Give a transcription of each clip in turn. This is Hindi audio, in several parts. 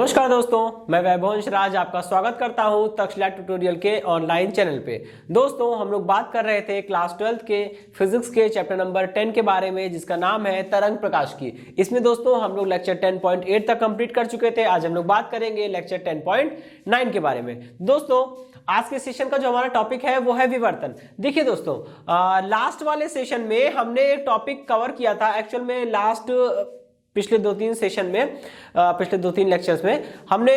नमस्कार दोस्तों, मैं वैभवंश राज आपका स्वागत करता हूं तक्षशिला ट्यूटोरियल के ऑनलाइन चैनल पे। दोस्तों, हम लोग बात कर रहे थे क्लास 12 के फिजिक्स के चैप्टर नंबर 10 के बारे में, जिसका नाम है तरंग प्रकाश की। इसमें दोस्तों हम लोग लेक्चर 10.8 तक कंप्लीट कर चुके थे। आज हम लोग बात करेंगे लेक्चर 10.9 के बारे में। दोस्तों, आज के सेशन का जो हमारा टॉपिक है वो है विवर्तन। देखिए दोस्तों, लास्ट वाले सेशन में हमने एक टॉपिक कवर किया था। एक्चुअल में पिछले दो तीन लेक्चर्स में हमने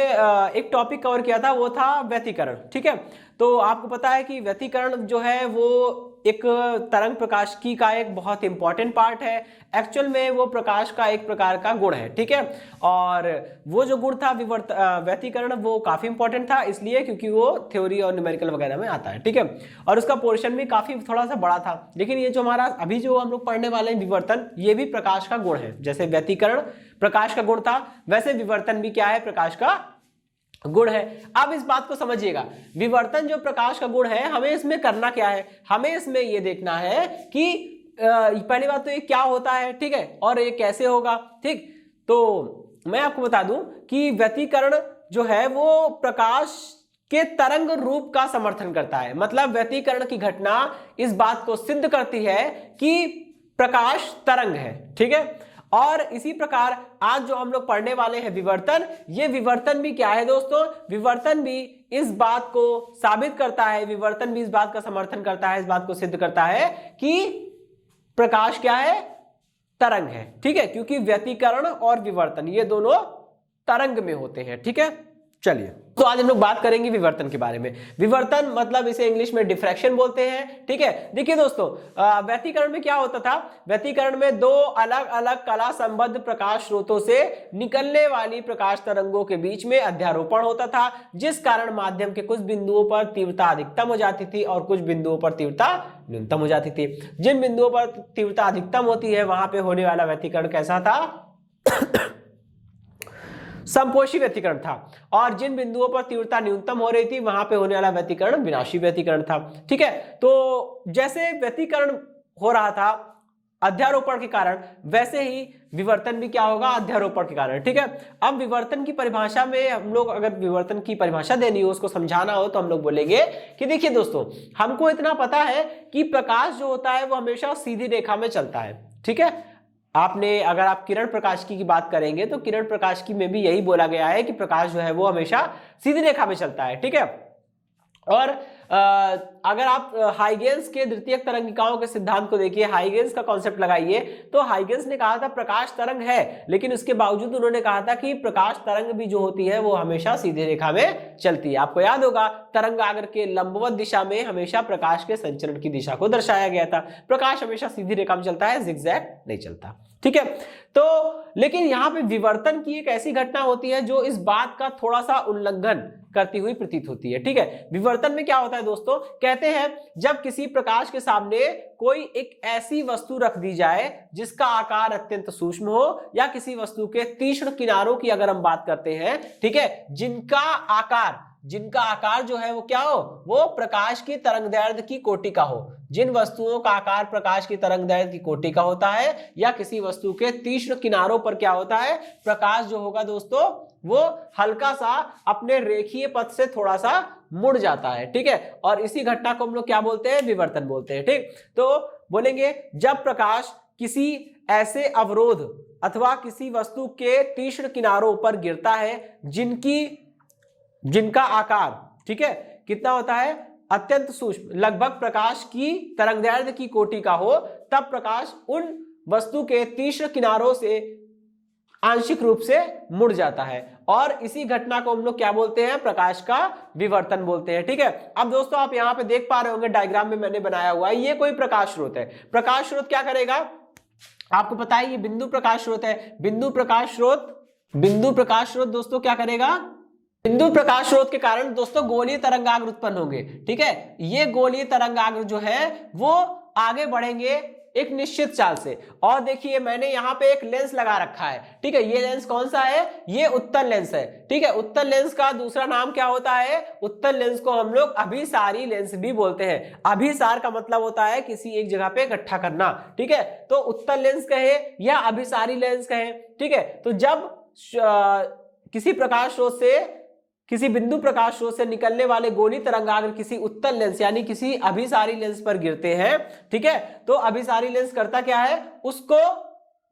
एक टॉपिक कवर किया था, वो था व्यतिकरण। ठीक है, तो आपको पता है कि व्यतिकरण जो है वो एक तरंग प्रकाश की का एक बहुत इंपॉर्टेंट पार्ट है। एक्चुअल में वो प्रकाश का एक प्रकार का गुण है। ठीक है, और वो जो गुण था व्यतिकरण, वो काफी इंपॉर्टेंट था, इसलिए क्योंकि वो थ्योरी और न्यूमेरिकल वगैरह में आता है। ठीक है, और उसका पोर्शन भी काफी थोड़ा सा बड़ा था। लेकिन ये जो हमारा अभी जो हम लोग पढ़ने वाले हैं विवर्तन, ये भी प्रकाश का गुण है। जैसे व्यतिकरण प्रकाश का गुण था, वैसे विवर्तन भी क्या है, प्रकाश का गुण है। अब इस बात को समझिएगा, विवर्तन जो प्रकाश का गुण है, हमें इसमें करना क्या है, हमें इसमें ये देखना है कि पहली बात तो ये क्या होता है, ठीक है, और ये कैसे होगा। ठीक, तो मैं आपको बता दूं कि व्यतिकरण जो है वो प्रकाश के तरंग रूप का समर्थन करता है। मतलब व्यतिकरण की घटना इस बात को सिद्ध करती है कि प्रकाश तरंग है। ठीक है, और इसी प्रकार आज जो हम लोग पढ़ने वाले हैं विवर्तन, ये विवर्तन भी क्या है दोस्तों, विवर्तन भी इस बात को साबित करता है, विवर्तन भी इस बात का समर्थन करता है, इस बात को सिद्ध करता है कि प्रकाश क्या है, तरंग है। ठीक है, क्योंकि व्यतिकरण और विवर्तन ये दोनों तरंग में होते हैं। ठीक है, चलिए, तो आज हम लोग बात करेंगे विवर्तन के बारे में। विवर्तन मतलब इसे इंग्लिश में डिफ्रैक्शन बोलते हैं। ठीक है, देखिए दोस्तों, व्यतिकरण में क्या होता था, व्यतिकरण में दो अलग अलग कला संबद्ध प्रकाश स्रोतों से निकलने वाली प्रकाश तरंगों के बीच में अध्यारोपण होता था, जिस कारण माध्यम के कुछ बिंदुओं पर तीव्रता अधिकतम हो जाती थी और कुछ बिंदुओं पर तीव्रता न्यूनतम हो जाती थी। जिन बिंदुओं पर तीव्रता अधिकतम होती है वहां पर होने वाला व्यतिकरण कैसा था समपोषी व्यतिकरण था, और जिन बिंदुओं पर तीव्रता न्यूनतम हो रही थी वहां पे होने वाला व्यतिकरण विनाशी व्यतिकरण था। ठीक है, तो जैसे व्यतिकरण हो रहा था अध्यारोपण के कारण, वैसे ही विवर्तन भी क्या होगा, अध्यारोपण के कारण। ठीक है, अब विवर्तन की परिभाषा में हम लोग अगर विवर्तन की परिभाषा देनी हो, उसको समझाना हो, तो हम लोग बोलेंगे कि देखिए दोस्तों, हमको इतना पता है कि प्रकाश जो होता है वो हमेशा सीधी रेखा में चलता है। ठीक है, अगर आप किरण प्रकाश की बात करेंगे तो किरण प्रकाश की में भी यही बोला गया है कि प्रकाश जो है वो हमेशा सीधी रेखा में चलता है। ठीक है, और अगर आप हाइगेंस के द्वितीयक तरंगिकाओं के सिद्धांत को देखिए, हाइगेंस का कॉन्सेप्ट लगाइए, तो हाइगेंस ने कहा था प्रकाश तरंग है, लेकिन उसके बावजूद उन्होंने कहा था कि प्रकाश तरंग भी जो होती है वो हमेशा सीधी रेखा में चलती है। आपको याद होगा, तरंगाग्र के लंबवत दिशा में हमेशा प्रकाश के संचरण की दिशा को दर्शाया गया था। प्रकाश हमेशा सीधी रेखा में चलता है, जिगजैग नहीं चलता। ठीक है, तो लेकिन यहां पे विवर्तन की एक ऐसी घटना होती है जो इस बात का थोड़ा सा उल्लंघन करती हुई प्रतीत होती है। ठीक है, विवर्तन में क्या होता है दोस्तों, कहते हैं जब किसी प्रकाश के सामने कोई एक ऐसी वस्तु रख दी जाए जिसका आकार अत्यंत सूक्ष्म हो, या किसी वस्तु के तीक्ष्ण किनारों की अगर हम बात करते हैं, ठीक है, जिनका आकार जो है वो क्या हो, वो प्रकाश की तरंगदैर्घ्य की कोटि का हो। जिन वस्तुओं का आकार प्रकाश की तरंगदैर्घ्य की कोटि का होता है, या किसी वस्तु के तीक्ष्ण किनारों पर क्या होता है, प्रकाश जो होगा दोस्तों वो हल्का सा अपने रेखीय पथ से थोड़ा सा मुड़ जाता है। ठीक है, और इसी घटना को हम लोग क्या बोलते हैं, विवर्तन बोलते हैं। ठीक, तो बोलेंगे जब प्रकाश किसी ऐसे अवरोध अथवा किसी वस्तु के तीक्ष्ण किनारों पर गिरता है जिनका आकार, ठीक है, कितना होता है, अत्यंत सूक्ष्म, लगभग प्रकाश की तरंगदैर्घ्य की कोटि का हो, तब प्रकाश उन वस्तु के तीक्ष्ण किनारों से आंशिक रूप से मुड़ जाता है, और इसी घटना को हम लोग क्या बोलते हैं, प्रकाश का विवर्तन बोलते हैं। ठीक है, अब दोस्तों आप यहां पे देख पा रहे होंगे, डायग्राम में मैंने बनाया हुआ है, ये कोई प्रकाश स्रोत है। प्रकाश स्रोत क्या करेगा, आपको पता है ये बिंदु प्रकाश स्रोत है। बिंदु प्रकाश स्रोत दोस्तों क्या करेगा, बिंदु प्रकाश स्रोत के कारण दोस्तों गोलीय तरंगाग्र उत्पन्न होंगे। ठीक है, ये गोलीय तरंगाग्र जो है वो आगे बढ़ेंगे एक निश्चित चाल से। और देखिए मैंने यहाँ पे एक लेंस लगा रखा है। ठीक है, ये लेंस कौन सा है, ये उत्तल लेंस है। ठीक है, उत्तल लेंस का दूसरा नाम क्या होता है, उत्तल लेंस को हम लोग अभिसारी लेंस भी बोलते हैं। अभिसार का मतलब होता है किसी एक जगह पे इकट्ठा करना। ठीक है, तो उत्तल लेंस कहे या अभिसारी लेंस कहे। ठीक है, तो जब किसी प्रकाश स्रोत से, किसी बिंदु प्रकाश स्रोत से निकलने वाले गोली तरंगाग्र किसी उत्तल लेंस यानी किसी अभिसारी लेंस पर गिरते हैं, ठीक है, तो अभिसारी लेंस करता क्या है, उसको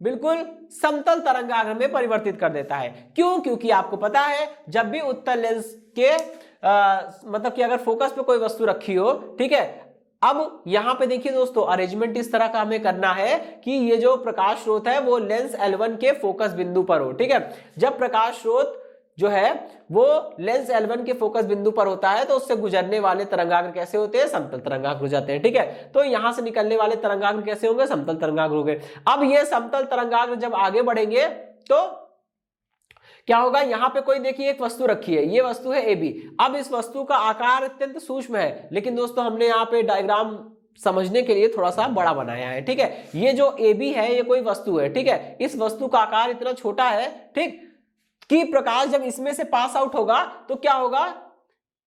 बिल्कुल समतल तरंगाग्र में परिवर्तित कर देता है। क्यों? क्योंकि आपको पता है जब भी उत्तल लेंस के मतलब कि अगर फोकस पे कोई वस्तु रखी हो, ठीक है, अब यहां पे देखिए दोस्तों अरेंजमेंट इस तरह का हमें करना है कि ये जो प्रकाश स्रोत है वो लेंस L1 के फोकस बिंदु पर हो, ठीक है। जब प्रकाश स्रोत जो है वो लेंस L1 के फोकस बिंदु पर होता है तो उससे गुजरने वाले तरंगाग्र कैसे होते हैं, समतल तरंगाग्र हो जाते हैं, ठीक है। तो यहां से निकलने वाले तरंगाग्र कैसे होंगे, समतल तरंगाग्र होंगे। अब ये समतल तरंगाग्र जब आगे बढ़ेंगे तो क्या होगा, यहां पे कोई देखिए एक वस्तु रखी है, ये वस्तु है AB। अब इस वस्तु का आकार अत्यंत सूक्ष्म है, लेकिन दोस्तों हमने यहाँ पे डायग्राम समझने के लिए थोड़ा सा बड़ा बनाया है, ठीक है। ये जो AB है ये कोई वस्तु है, ठीक है, इस वस्तु का आकार इतना छोटा है, ठीक, कि प्रकाश जब इसमें से पास आउट होगा तो क्या होगा,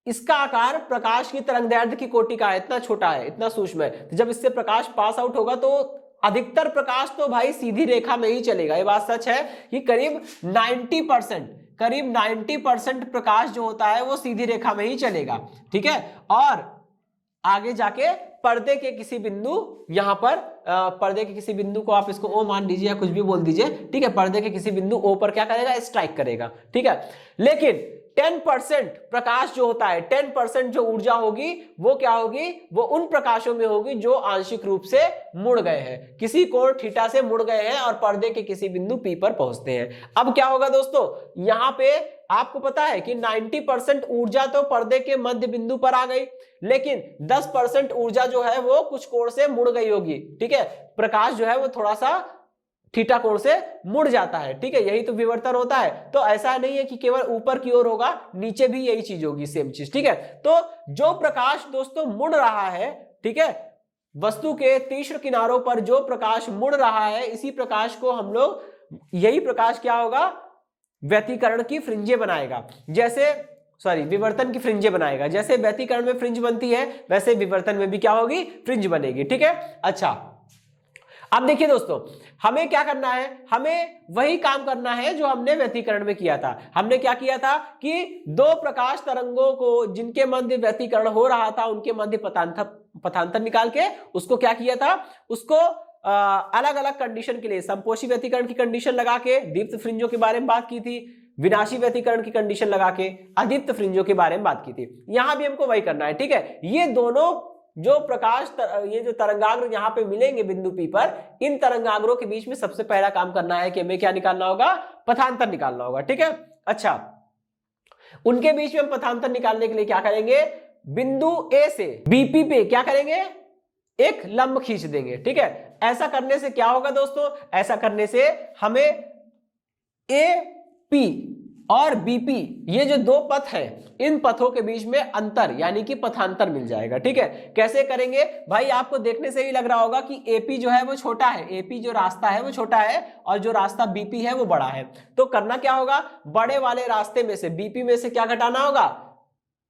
इसका आकार प्रकाश की तरंगदैर्ध्य की कोटि का है, इतना छोटा है, इतना सूक्ष्म है। तो जब इससे प्रकाश पास आउट होगा तो अधिकतर प्रकाश तो भाई सीधी रेखा में ही चलेगा। ये बात सच है कि करीब 90% प्रकाश जो होता है वो सीधी रेखा में ही चलेगा, ठीक है। और आगे जाके पर्दे के किसी बिंदु, यहां पर पर्दे के किसी बिंदु को आप इसको O मान लीजिए या कुछ भी बोल दीजिए, ठीक है, पर्दे के किसी बिंदु O पर क्या करेगा, स्ट्राइक करेगा, ठीक है। लेकिन 10% प्रकाश जो होता है, 10% जो ऊर्जा होगी वो क्या होगी, वो उन प्रकाशों में होगी जो आंशिक रूप से मुड़ गए हैं, किसी कोण थीटा से मुड़ गए हैं और पर्दे के किसी बिंदु P पर पहुंचते हैं। अब क्या होगा दोस्तों, यहां पे आपको पता है कि 90% ऊर्जा तो पर्दे के मध्य बिंदु पर आ गई, लेकिन 10% ऊर्जा जो है वो कुछ कोण से मुड़ गई होगी, ठीक है। प्रकाश जो है वो थोड़ा सा थीटा कोण से मुड़ जाता है, ठीक है, यही तो विवर्तन होता है। तो ऐसा नहीं है कि केवल ऊपर की ओर होगा, नीचे भी यही चीज होगी, सेम चीज, ठीक है। तो जो प्रकाश दोस्तों मुड़ रहा है, ठीक है, वस्तु के तीक्ष्ण किनारों पर जो प्रकाश मुड़ रहा है, इसी प्रकाश को हम लोग, यही प्रकाश क्या होगा, व्यतिकरण की फ्रिंजें बनाएगा, जैसे विवर्तन की फ्रिंजें बनाएगा। जैसे व्यतिकरण में फ्रिंज बनती है वैसे विवर्तन में भी क्या होगी, फ्रिंज बनेगी, ठीक है। अच्छा, अब देखिए दोस्तों हमें क्या करना है, हमें वही काम करना है जो हमने व्यतिकरण में किया था। हमने क्या किया था कि दो प्रकाश तरंगों को जिनके मध्य व्यतिकरण हो रहा था उनके मध्य पथांतर निकाल के उसको क्या किया था, उसको अलग अलग कंडीशन के लिए समपोषी व्यतिकरण की कंडीशन लगा के दीप्त फ्रिंजों के बारे में बात की थी, विनाशी व्यतिकरण की कंडीशन लगा के अदीप्त फ्रिंजों के बारे में बात की थी। यहां भी हमको वही करना है, ठीक है। ये दोनों जो प्रकाश ये जो तरंगाग्र यहाँ पे मिलेंगे बिंदु P पर, इन तरंगाग्रों के बीच में सबसे पहला काम करना है कि हमें क्या निकालना होगा, पथांतर निकालना होगा, ठीक है। अच्छा, उनके बीच में हम पथांतर निकालने के लिए क्या करेंगे, बिंदु A से BP पे क्या करेंगे, एक लंब खींच देंगे, ठीक है। ऐसा करने से क्या होगा दोस्तों, ऐसा करने से हमें AP और BP ये जो दो पथ है, इन पथों के बीच में अंतर यानी कि पथांतर मिल जाएगा, ठीक है। कैसे करेंगे भाई, आपको देखने से ही लग रहा होगा कि AP जो है वो छोटा है, AP जो रास्ता है वो छोटा है और जो रास्ता BP है वो बड़ा है। तो करना क्या होगा, बड़े वाले रास्ते में से BP में से क्या घटाना होगा,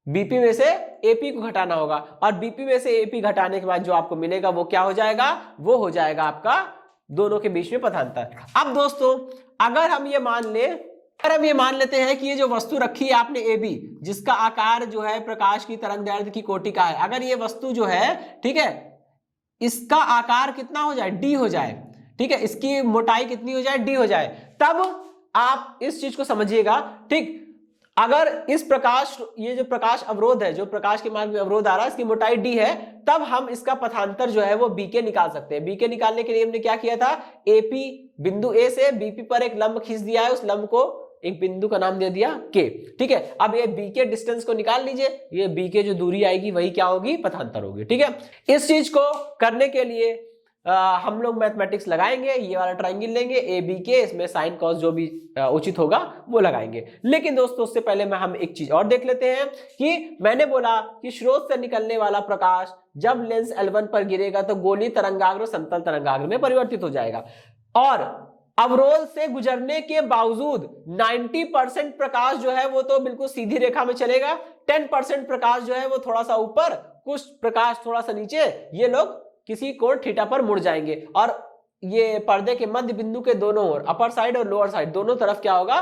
BP में से AP को घटाना होगा, और BP में से AP घटाने के बाद जो आपको मिलेगा वो क्या हो जाएगा, वो हो जाएगा आपका दोनों के बीच में पथांतर। अब दोस्तों अगर हम ये मान लेते हैं कि ये जो वस्तु रखी है आपने AB, जिसका आकार जो है प्रकाश की तरंगदैर्ध्य की कोटि का है, अगर ये वस्तु जो है, ठीक है, इसका आकार कितना हो जाए, D हो जाए, ठीक है, इसकी मोटाई कितनी हो जाए, D हो जाए, तब आप इस चीज को समझिएगा, ठीक। अगर इस प्रकाश, ये जो प्रकाश अवरोध है, जो प्रकाश के मार्ग में अवरोध आ रहा है, इसकी मोटाई D है, तब हम इसका पथांतर जो है वो BK निकाल सकते हैं। BK निकालने के लिए हमने क्या किया था, AP बिंदु A से BP पर एक लंब खींच दिया है, उस लंब को एक बिंदु का नाम दे दिया K, ठीक है। अब ये BK डिस्टेंस को निकाल लीजिए, ये BK जो दूरी आएगी वही क्या होगी, पथांतर होगी, ठीक है। इस चीज को करने के लिए हम लोग मैथमेटिक्स लगाएंगे, ये वाला ट्राइंगल लेंगे ABK, इसमें साइन कॉस जो भी उचित होगा वो लगाएंगे। लेकिन दोस्तों उससे पहले में हम एक चीज और देख लेते हैं कि मैंने बोला कि स्रोत से निकलने वाला प्रकाश जब लेंस L1 पर गिरेगा तो गोलीय तरंगाग्र समतल तरंगाग्र में परिवर्तित हो जाएगा, और अवरोध से गुजरने के बावजूद 90% प्रकाश जो है वो तो बिल्कुल सीधी रेखा में चलेगा, 10% प्रकाश जो है वो थोड़ा सा ऊपर, कुछ प्रकाश थोड़ा सा नीचे, ये लोग किसी कोण थीटा पर मुड़ जाएंगे, और ये पर्दे के मध्य बिंदु के दोनों ओर, अपर साइड और लोअर साइड दोनों तरफ क्या होगा,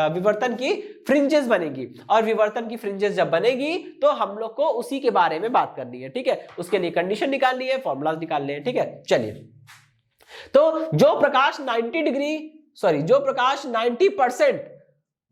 विवर्तन की फ्रिंजेस बनेगी। और विवर्तन की फ्रिंजेस जब बनेगी तो हम लोग को उसी के बारे में बात करनी है, ठीक है। उसके लिए कंडीशन निकालनी है, फॉर्मूलाज निकालने हैं, ठीक है। चलिए, तो जो प्रकाश 90%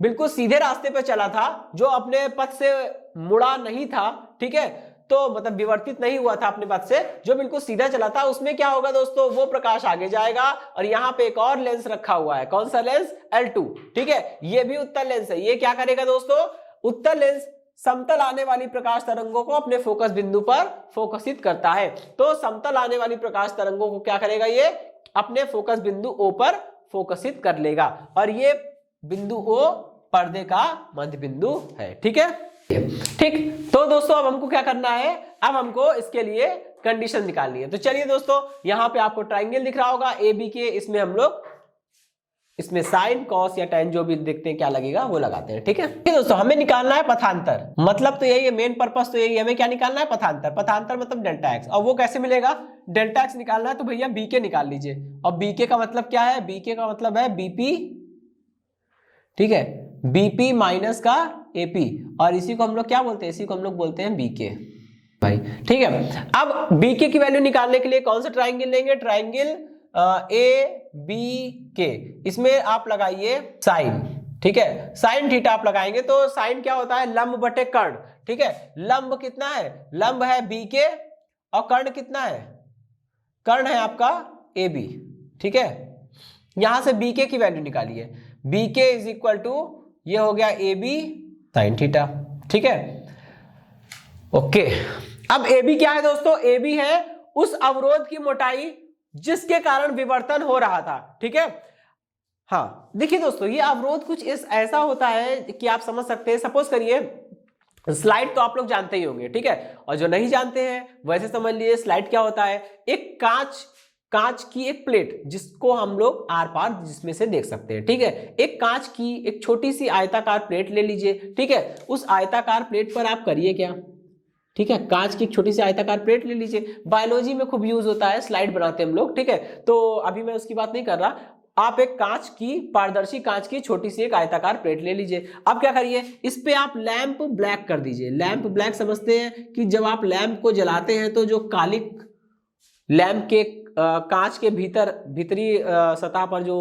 बिल्कुल सीधे रास्ते पे चला था, जो अपने पथ से मुड़ा नहीं था, ठीक है, तो मतलब विवर्तित नहीं हुआ था अपने पथ से, जो बिल्कुल सीधा चला था, उसमें क्या होगा दोस्तों, वो प्रकाश आगे जाएगा और यहाँ पे एक और लेंस रखा हुआ है। कौन सा लेंस? L2, ठीक है। ये भी उत्तल लेंस है। ये क्या करेगा दोस्तों? उत्तल लेंस समतल आने वाली प्रकाश तरंगों को अपने फोकस बिंदु पर फोकसित करता है। तो समतल आने वाली प्रकाश तरंगों को क्या करेगा, ये अपने फोकस बिंदु O पर फोकसित कर लेगा। और ये बिंदु O पर्दे का मध्य बिंदु है, ठीक है। ठीक, तो दोस्तों अब हमको क्या करना है, अब हमको इसके लिए कंडीशन निकालनी है। तो चलिए दोस्तों, यहां पे आपको ट्राइंगल दिख रहा होगा ए बी के, इसमें हम लोग इसमें साइन कॉस या टैन जो भी देखते हैं क्या लगेगा वो लगाते हैं, ठीक है। दोस्तों हमें निकालना है पथांतर, मतलब तो यही है, मेन पर्पस तो यही है, हमें क्या निकालना है, पथांतर। पथांतर मतलब डेल्टा एक्स। और वो कैसे मिलेगा, डेल्टा एक्स निकालना है तो भैया बीके निकाल लीजिए। और बीके का मतलब क्या है, बीके का मतलब है बीपी, ठीक है, बीपी माइनस का एपी, और इसी को हम लोग क्या बोलते हैं, इसी को हम लोग बोलते हैं बीके भाई, ठीक है। अब बीके की वैल्यू निकालने के लिए कौन सा ट्राइंगल लेंगे, ट्राइंगल ए बी के, इसमें आप लगाइए साइन, ठीक है, साइन थीटा आप लगाएंगे तो साइन क्या होता है, लंब बटे कर्ण, ठीक है। लंब कितना है, लंब है बीके, और कर्ण कितना है, कर्ण है आपका ए बी, ठीक है। यहां से बीके की वैल्यू निकालिए, बीके इज इक्वल टू, ये हो गया ए बी साइन थीटा, ठीक है, ओके। अब ए बी क्या है दोस्तों, ए बी है उस अवरोध की मोटाई जिसके कारण विवर्तन हो रहा था, ठीक है। हाँ देखिए दोस्तों, ये अवरोध कुछ ऐसा होता है कि आप समझ सकते हैं। सपोज करिए, स्लाइड तो आप लोग जानते ही होंगे, ठीक है, और जो नहीं जानते हैं वैसे समझ लिए, स्लाइड क्या होता है, एक कांच की एक प्लेट जिसको हम लोग आर पार जिसमें से देख सकते हैं, ठीक है। एक कांच की एक छोटी सी आयताकार प्लेट ले लीजिए, ठीक है। उस आयताकार प्लेट पर आप करिए क्या, ठीक है, कांच की एक छोटी सी आयताकार प्लेट ले लीजिए। बायोलॉजी में खूब यूज होता है, स्लाइड बनाते हैं हम लोग, ठीक है। तो अभी मैं उसकी बात नहीं कर रहा। आप एक कांच की, पारदर्शी कांच की छोटी सी एक आयताकार प्लेट ले लीजिए। अब क्या करिए, इस पे आप लैंप ब्लैक कर दीजिए। लैंप ब्लैक समझते हैं कि जब आप लैंप को जलाते हैं तो जो कालिक लैंप के कांच के भीतरी सतह पर जो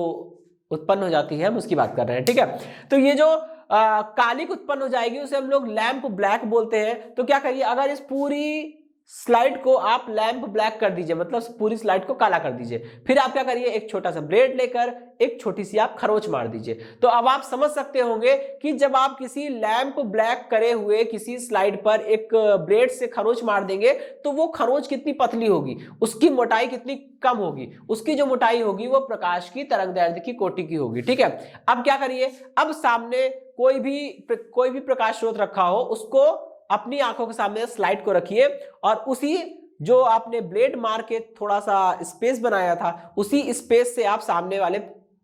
उत्पन्न हो जाती है, हम उसकी बात कर रहे हैं, ठीक है। तो ये जो कालिक उत्पन्न हो जाएगी उसे हम लोग लैंप ब्लैक बोलते हैं। तो क्या करिए, अगर इस पूरी स्लाइड को आप लैंप ब्लैक कर दीजिए, मतलब पूरी स्लाइड को काला कर दीजिए। फिर आप क्या करिए, एक छोटा सा ब्लेड लेकर एक छोटी सी आप खरोच मार दीजिए। तो अब आप समझ सकते होंगे कि जब आप किसी लैंप ब्लैक करे हुए किसी स्लाइड पर एक ब्लेड से खरोच मार देंगे तो वो खरोच कितनी पतली होगी, उसकी मोटाई कितनी कम होगी, उसकी जो मोटाई होगी वो प्रकाश की तरंगदैर्ध्य की कोटि की होगी, ठीक है। अब क्या करिए, अब सामने कोई भी प्रकाश स्रोत रखा हो, उसको अपनी आंखों के सामने स्लाइड को रखिए और उसी जो आपने ब्लेड मार के थोड़ा सा स्पेस बनाया था, उसी स्पेस से आप सामने वाले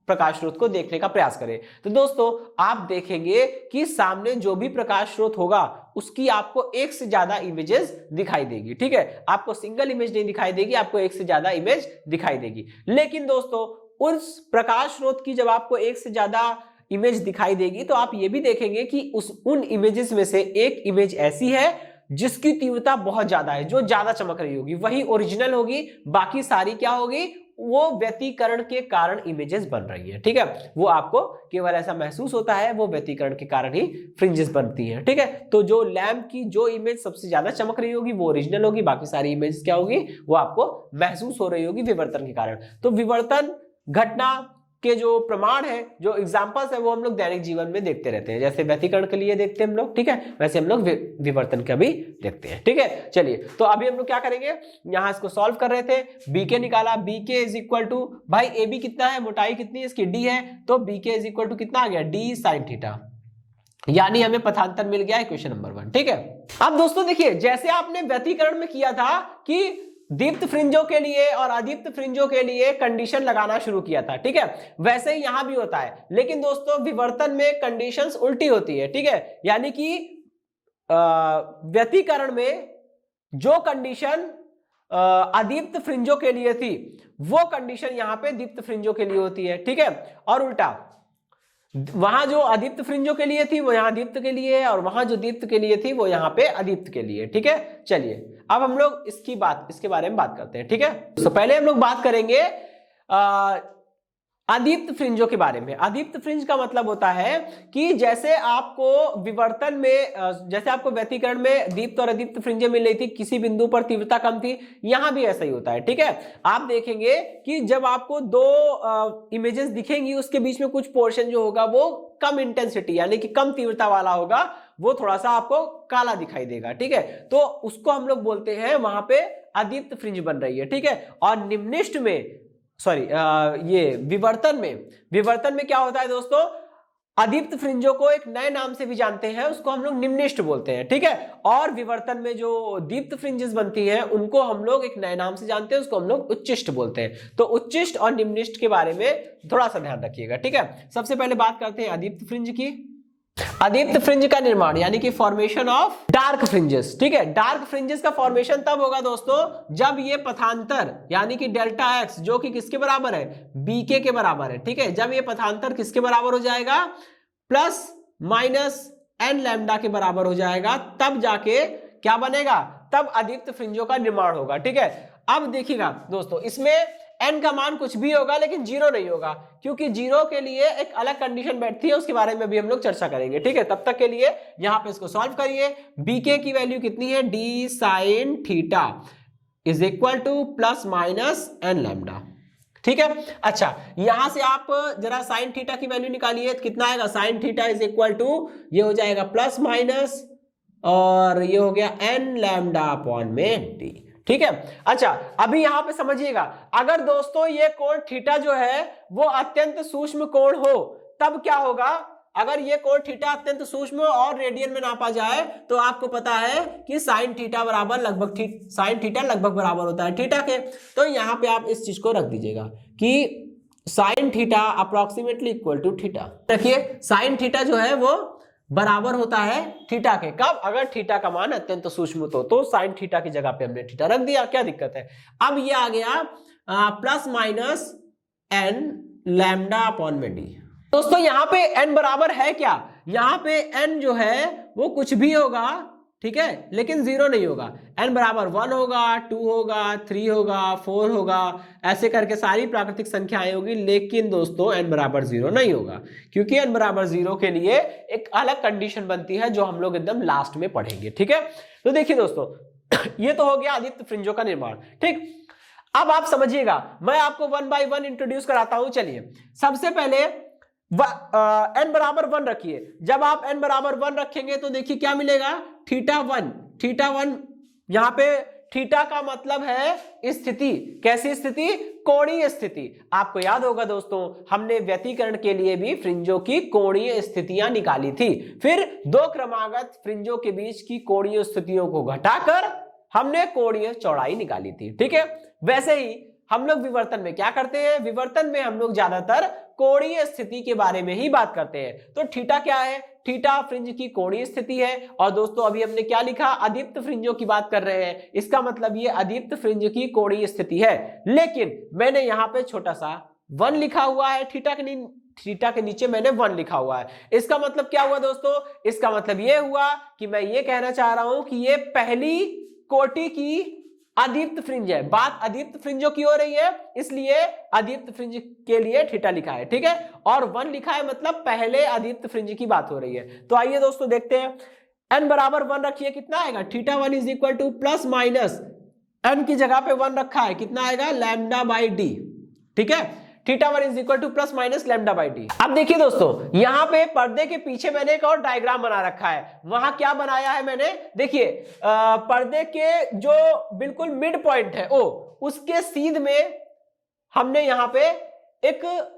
प्रकाश स्रोत को देखने का प्रयास करें। तो दोस्तों आप देखेंगे कि सामने जो भी प्रकाश स्रोत होगा उसकी आपको एक से ज्यादा इमेजेस दिखाई देगी, ठीक है। आपको सिंगल इमेज नहीं दिखाई देगी, आपको एक से ज्यादा इमेज दिखाई देगी। लेकिन दोस्तों उस प्रकाश स्रोत की जब आपको एक से ज्यादा इमेज दिखाई देगी तो आप ये भी देखेंगे कि उन इमेजेस में से एक इमेज ऐसी है जिसकी तीव्रता बहुत ज्यादा है, जो ज्यादा चमक रही होगी, वही ओरिजिनल होगी। बाकी सारी क्या होगी, वो व्यतिकरण के कारण इमेजेस बन रही है, ठीक है। वो आपको केवल ऐसा महसूस होता है, वो व्यतिकरण के कारण ही फ्रिंजेस बनती हैं, ठीक है। तो जो लैंप की जो इमेज सबसे ज्यादा चमक रही होगी वो ओरिजिनल होगी, बाकी सारी इमेज क्या होगी, वो आपको महसूस हो रही होगी विवर्तन के कारण। तो विवर्तन घटना के जो प्रमाण है, जो एग्जांपल्स है, वो हम लोग दैनिक जीवन में देखते रहते हैं। जैसे व्यतिकरण के लिए देखते हैं हम लोग, ठीक है, वैसे हम लोग विवर्तन का भी देखते हैं, ठीक है। चलिए, तो अभी हम लोग क्या करेंगे, यहां इसको सॉल्व कर रहे थे, बीके निकाला, बीके इज इक्वल टू, भाई ए बी कितना है, मोटाई कितनी है इसकी, डी है, तो बीके इज इक्वल टू कितना आ गया, डी साइन थीटा, यानी हमें पथांतर मिल गया इक्वेशन नंबर 1, ठीक है। अब दोस्तों देखिए, जैसे आपने व्यतिकरण में किया था कि दीप्त फ्रिंजों के लिए और अदीप्त फ्रिंजों के लिए कंडीशन लगाना शुरू किया था, ठीक है, वैसे ही यहां भी होता है। लेकिन दोस्तों विवर्तन में कंडीशंस उल्टी होती है, ठीक है। यानी कि व्यतिकरण में जो कंडीशन अदीप्त फ्रिंजों के लिए थी वो कंडीशन यहाँ पे दीप्त फ्रिंजों के लिए होती है, ठीक है। और उल्टा, वहां जो अदीप्त फ्रिंजों के लिए थी वो यहाँ दीप्त के लिए है, और वहां जो दीप्त के लिए थी वो यहाँ पे अदीप्त के लिए, ठीक है। चलिए अब हम लोग इसके बारे में बात करते हैं, ठीक है। तो पहले हम लोग बात करेंगे अदीप्त फ्रिंजों के बारे में। अदीप्त फ्रिंज का मतलब होता है कि जैसे आपको विवर्तन में, जैसे आपको व्यतिकरण में दीप्त और अदीप्त फ्रिंजें मिल रही थी, किसी बिंदु पर तीव्रता कम थी, यहां भी ऐसा ही होता है, ठीक है। आप देखेंगे कि जब आपको दो इमेजेस दिखेंगी, उसके बीच में कुछ पोर्शन जो होगा वो कम इंटेंसिटी यानी कि कम तीव्रता वाला होगा, वो थोड़ा सा आपको काला दिखाई देगा, ठीक है। तो उसको हम लोग बोलते हैं वहां पे अदीप्त फ्रिंज बन रही है, ठीक है। और निम्निष्ठ में, ये विवर्तन में क्या होता है दोस्तों, अदीप्त फ्रिंजों को एक नए नाम से भी जानते हैं, उसको हम लोग निम्निष्ठ बोलते हैं, ठीक है। और विवर्तन में जो दीप्त फ्रिंजेस बनती हैं उनको हम लोग एक नए नाम से जानते हैं, उसको हम लोग उच्चिष्ट बोलते हैं। तो उच्चिष्ट और निम्निष्ठ के बारे में थोड़ा सा ध्यान रखिएगा, ठीक है। सबसे पहले बात करते हैं अदीप्त फ्रिंज की। अदीप्त फ्रिंज का निर्माण यानी कि फॉर्मेशन ऑफ डार्क फ्रिंजेस, ठीक है। डार्क फ्रिंजेस का फॉर्मेशन तब होगा दोस्तों जब ये पथांतर यानी कि डेल्टा एक्स, जो कि किसके बराबर है, बीके के बराबर है, ठीक है। जब ये पथांतर किसके बराबर हो जाएगा, प्लस माइनस एन लैम्डा के बराबर हो जाएगा, तब जाके क्या बनेगा, तब अदीप्त फ्रिंजों का निर्माण होगा, ठीक है। अब देखिएगा दोस्तों, इसमें n का मान कुछ भी होगा लेकिन जीरो नहीं होगा, क्योंकि जीरो के लिए एक अलग कंडीशन बैठती है, उसके बारे में भी हम लोग चर्चा करेंगे, ठीक है। तब तक के लिए यहां पे इसको सॉल्व करिए। बीके की वैल्यू कितनी है, d sine theta is equal to plus minus n lambda, ठीक है। अच्छा, यहां से आप जरा साइन थीटा की वैल्यू निकालिए, कितना आएगा, sine theta is equal to, ये हो जाएगा प्लस माइनस, और ये हो गया एन लैम्डा अपॉन में डी, ठीक है। अच्छा, अभी यहां पे समझिएगा, अगर दोस्तों ये कोण थीटा जो है वो अत्यंत सूक्ष्म कोण हो, तब क्या होगा, अगर ये कोण थीटा अत्यंत सूक्ष्म और रेडियन में नापा जाए तो आपको पता है कि साइन थीटा बराबर लगभग साइन थीटा लगभग बराबर होता है थीटा के। तो यहां पे आप इस चीज को रख दीजिएगा कि sine theta approximately equal to theta. रखिए, साइन थीटा जो है वो बराबर होता है थीटा के, कब, अगर थीटा का मान अत्यंत सूक्ष्म तो साइन थीटा की जगह पे हमने थीटा रख दिया, क्या दिक्कत है। अब ये आ गया plus minus n lambda upon में डी। दोस्तों यहां पे n बराबर है क्या, यहां पे n जो है वो कुछ भी होगा, ठीक है, लेकिन जीरो नहीं होगा। n बराबर 1 होगा, 2 होगा, 3 होगा, 4 होगा, ऐसे करके सारी प्राकृतिक संख्याएं होगी, लेकिन दोस्तों n बराबर 0 नहीं होगा, क्योंकि n बराबर 0 के लिए एक अलग कंडीशन बनती है जो हम लोग एकदम लास्ट में पढ़ेंगे, ठीक है। तो देखिए दोस्तों, ये तो हो गया अदीप्त फ्रिंजों का निर्माण, ठीक। अब आप समझिएगा, मैं आपको 1 बाय 1 इंट्रोड्यूस कराता हूं। चलिए, सबसे पहले n बराबर 1 रखिए। जब आप n बराबर 1 रखेंगे तो देखिए क्या मिलेगा, थीटा 1, यहां पे थीटा का मतलब है स्थिति, कैसी स्थिति, कोणीय स्थिति। आपको याद होगा दोस्तों, हमने व्यतिकरण के लिए भी फ्रिंजों की कोणीय स्थितियां निकाली थी, फिर दो क्रमागत फ्रिंजों के बीच की कोणीय स्थितियों को घटाकर हमने कोणीय चौड़ाई निकाली थी, ठीक है। वैसे ही हम लोग विवर्तन में क्या करते हैं, विवर्तन में हम लोग ज्यादातर कोणीय स्थिति के बारे में ही बात करते हैं। तो थीटा क्या है, थीटा फ्रिंज की कोणीय स्थिति है। और दोस्तों अभी हमने क्या लिखा, अदीप्त फ्रिंजों की बात कर रहे हैं, इसका मतलब ये अदीप्त फ्रिंज की कोणीय स्थिति है, लेकिन मैंने यहाँ पे छोटा सा 1 लिखा हुआ है, थीटा के नीचे मैंने 1 लिखा हुआ है। इसका मतलब क्या हुआ दोस्तों, इसका मतलब ये हुआ कि मैं ये कहना चाह रहा हूं कि ये पहली कोटि की अदीप्त फ्रिंज है, बात अदीप्त फ्रिंजों की हो रही है, इसलिए अदीप्त फ्रिंज के लिए थीटा लिखा है, ठीक है। और 1 लिखा है मतलब पहले अदीप्त फ्रिंज की बात हो रही है। तो आइए दोस्तों देखते हैं, n बराबर 1 रखिए, कितना आएगा, theta 1 is equal to plus minus n की जगह पे 1 रखा है, कितना आएगा, लैम्डा बाई डी, ठीक है। Theta 1 is equal to plus minus lambda by D. अब देखिए दोस्तों, यहां पे पर्दे के पीछे मैंने एक और डायग्राम बना रखा है, वहां क्या बनाया है मैंने, देखिए पर्दे के जो बिल्कुल मिड पॉइंट है उसके सीध में हमने यहां पे एक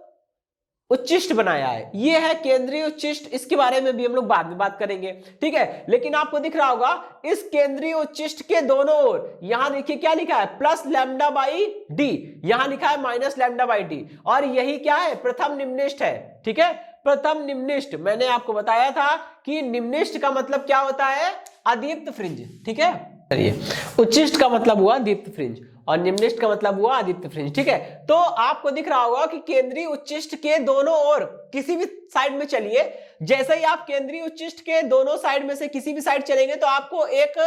उच्चिष्ट बनाया है, ये है केंद्रीय उच्चिष्ट, इसके बारे में भी हम लोग बाद में बात करेंगे, ठीक है। लेकिन आपको दिख रहा होगा इस केंद्रीय उच्चिष्ट के दोनों ओर यहां देखिए क्या लिखा है, प्लस लैम्डा बाई डी, यहां लिखा है माइनस लैम्डा बाई डी, और यही क्या है, प्रथम निम्निष्ठ है, ठीक है। प्रथम निम्निष्ठ, मैंने आपको बताया था कि निम्निष्ठ का मतलब क्या होता है, अदीप्त फ्रिंज, ठीक है। चलिए, उच्चिष्ट का मतलब हुआ दीप्त फ्रिंज, और निम्निष्ट का मतलब हुआ अदीप्त फ्रिंज। ठीक है, तो आपको दिख रहा होगा कि केंद्रीय उच्चिष्ट के दोनों ओर किसी भी साइड में चलिए, जैसे ही आप केंद्रीय उच्चिष्ट के दोनों साइड में से किसी भी साइड चलेंगे तो आपको एक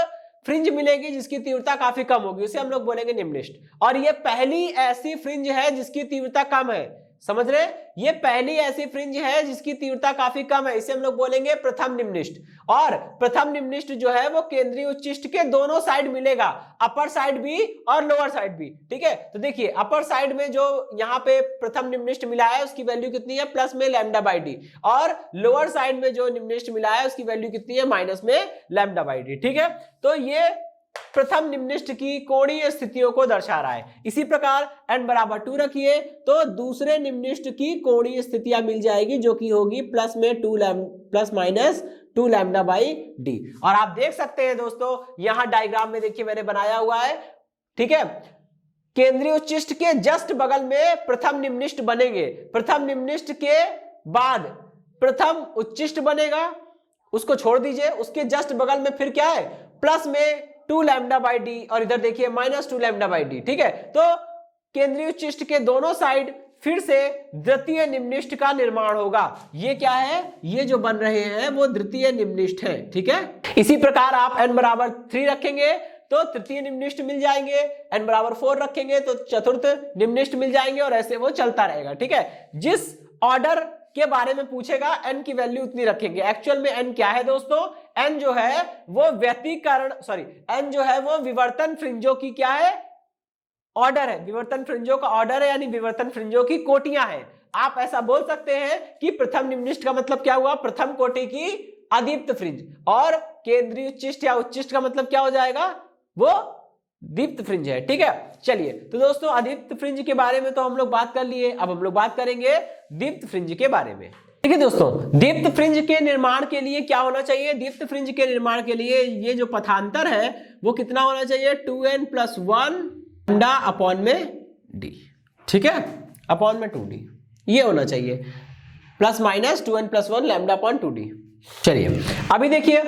फ्रिंज मिलेगी जिसकी तीव्रता काफी कम होगी, उसे हम लोग बोलेंगे निम्निष्ट। और ये पहली ऐसी फ्रिंज है जिसकी तीव्रता कम है, समझ रहे हैं, ये पहली ऐसी फ्रिंज है जिसकी तीव्रता काफी कम है, इसे हम लोग बोलेंगे प्रथम निम्निष्ट। और प्रथम निम्निष्ट जो है वो केंद्रीय उच्चिष्ट के दोनों साइड मिलेगा, अपर साइड भी और लोअर साइड भी। ठीक है, तो देखिए अपर साइड में जो यहाँ पे प्रथम निम्निष्ट मिला है उसकी वैल्यू कितनी है, प्लस में लैम्डा बाई डी, और लोअर साइड में जो निम्निष्ट मिला है उसकी वैल्यू कितनी है, माइनस में लैम्डा बाई डी। ठीक है, तो ये प्रथम निम्निष्ट की कोणीय स्थितियों को दर्शा रहा है। इसी प्रकार n बराबर 2 रखिए तो दूसरे निम्निष्ट की कोणीय स्थितियां मिल जाएगी जो कि होगी प्लस में plus minus 2 lambda by D. और आप देख सकते हैं दोस्तों यहां डायग्राम में देखिए मैंने बनाया हुआ है। ठीक है, केंद्रीय उच्चिष्ट के जस्ट बगल में प्रथम निम्निष्ट बनेंगे, प्रथम निम्निष्ट के बाद प्रथम उच्चिष्ट बनेगा, उसको छोड़ दीजिए, उसके जस्ट बगल में फिर क्या है, प्लस में 2 लैम्डा बाई डी, और इधर देखिए माइनस 2 लैम्डा बाई डी। ठीक है, तो केंद्रीय उच्चिष्ट के दोनों साइड फिर से द्वितीय निम्निष्ट का निर्माण होगा। ये क्या है, ये जो बन रहे हैं वो द्वितीय निम्निष्ट है। ठीक है, इसी प्रकार आप n बराबर 3 रखेंगे तो तृतीय निम्निष्ट मिल जाएंगे, n बराबर 4 रखेंगे तो चतुर्थ निम्निष्ट मिल जाएंगे, और ऐसे वो चलता रहेगा। ठीक है, जिस ऑर्डर के बारे में पूछेगा n की वैल्यू उतनी रखेंगे। एक्चुअल में n क्या है दोस्तों, n जो है वो व्यतिकरण n जो है वो विवर्तन फ्रिंजों की क्या है, ऑर्डर है, विवर्तन फ्रिंजों का ऑर्डर है, यानी विवर्तन फ्रिंजों की कोटियां हैं। आप ऐसा बोल सकते हैं कि प्रथम निम्निष्ट का मतलब क्या हुआ, प्रथम कोटि की अदीप्त फ्रिंज, और केंद्रीय उच्चिष्ट या उच्चिष्ट का मतलब क्या हो जाएगा, वो दीप्त फ्रिंज है। ठीक है, चलिए तो दोस्तों अदीप्त फ्रिंज के बारे में तो हम लोग बात कर लिए, अब हम लोग बात करेंगे दीप्त फ्रिंज के बारे में। ठीक है दोस्तों, दीप्त फ्रिंज के निर्माण के लिए क्या होना चाहिए, दीप्त फ्रिंज के निर्माण के लिए ये जो पथांतर है वो कितना होना चाहिए, 2n + 1 लैम्डा अपॉन में डी। ठीक है, अपॉन में 2d ये होना चाहिए, plus minus 2n + 1 lambda upon 2d। चलिए अभी देखिए